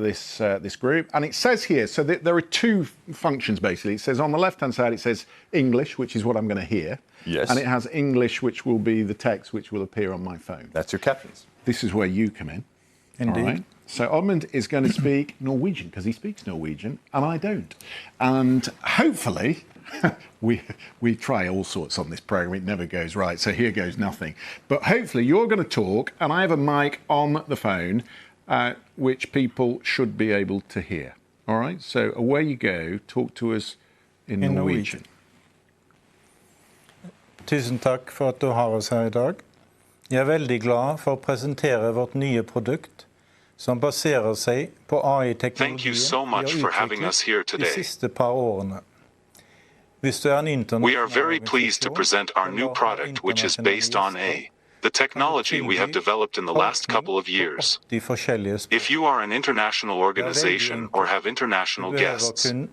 this group, and it says here, so there are two functions basically. It says on the left-hand side, it says English, which is what I'm going to hear. Yes. And it has English, which will be the text which will appear on my phone. That's your captions. This is where you come in. Indeed. All right? So Odmund is going to speak Norwegian because he speaks Norwegian and I don't. And hopefully, we try all sorts on this program. It never goes right. So here goes nothing. But hopefully you're going to talk and I have a mic on the phone which people should be able to hear. All right? So away you go. Talk to us in Norwegian. Tusen takk for at du har oss her I dag. Jeg veldig glad for å presentere vårt nye produkt, som baserer seg på AI-teknologien vi har utviklet de siste par årene. Hvis du en We are very pleased to present our new product, which is based on the technology we have developed in the last couple of years. If you are an international organization or have international guests, then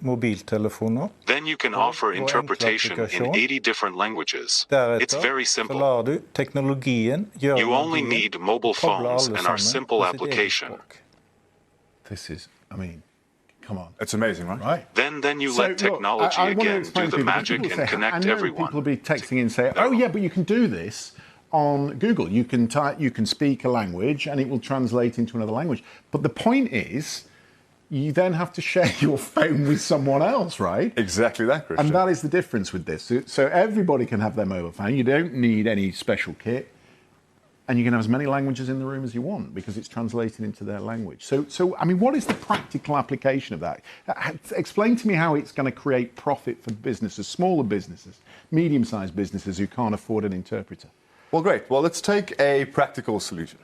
you can offer interpretation in 80 different languages. It's very simple. You only need mobile phones and our simple application. This is, I mean, come on. It's amazing, right? Then you let technology again do the magic and connect everyone. People will be texting in and say, oh yeah, but you can do this on Google. You can speak a language and it will translate into another language. But the point is, you then have to share your phone with someone else, right? Exactly that, Christian. And that is the difference with this. So everybody can have their mobile phone. You don't need any special kit. And you can have as many languages in the room as you want because it's translated into their language. So I mean, what is the practical application of that? Explain to me how it's going to create profit for businesses, smaller businesses, medium-sized businesses who can't afford an interpreter. Well, great. Well, let's take a practical solution,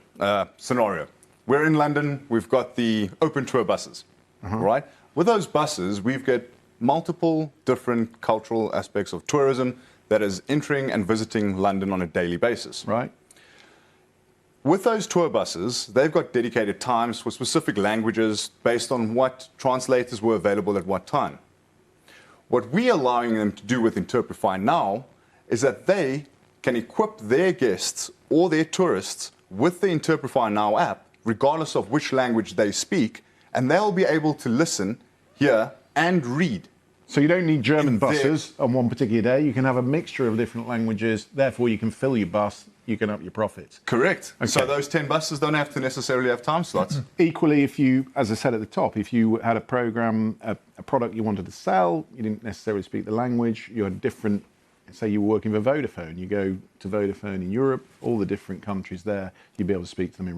scenario. We're in London. We've got the open tour buses, right? With those buses, we've got multiple different cultural aspects of tourism that is entering and visiting London on a daily basis. Right. With those tour buses, they've got dedicated times for specific languages based on what translators were available at what time. What we're allowing them to do with interprefy now is that they can equip their guests or their tourists with the interprefy now app, regardless of which language they speak, and they'll be able to listen, hear, and read. So you don't need German buses on one particular day. You can have a mixture of different languages. Therefore, you can fill your bus. You can up your profits. Correct. Okay. So those 10 buses don't have to necessarily have time slots. Equally, if you, as I said at the top, if you had a program, a product you wanted to sell, you didn't necessarily speak the language, you had different, say you were working for Vodafone, you go to Vodafone in Europe, all the different countries there, you'd be able to speak to them in real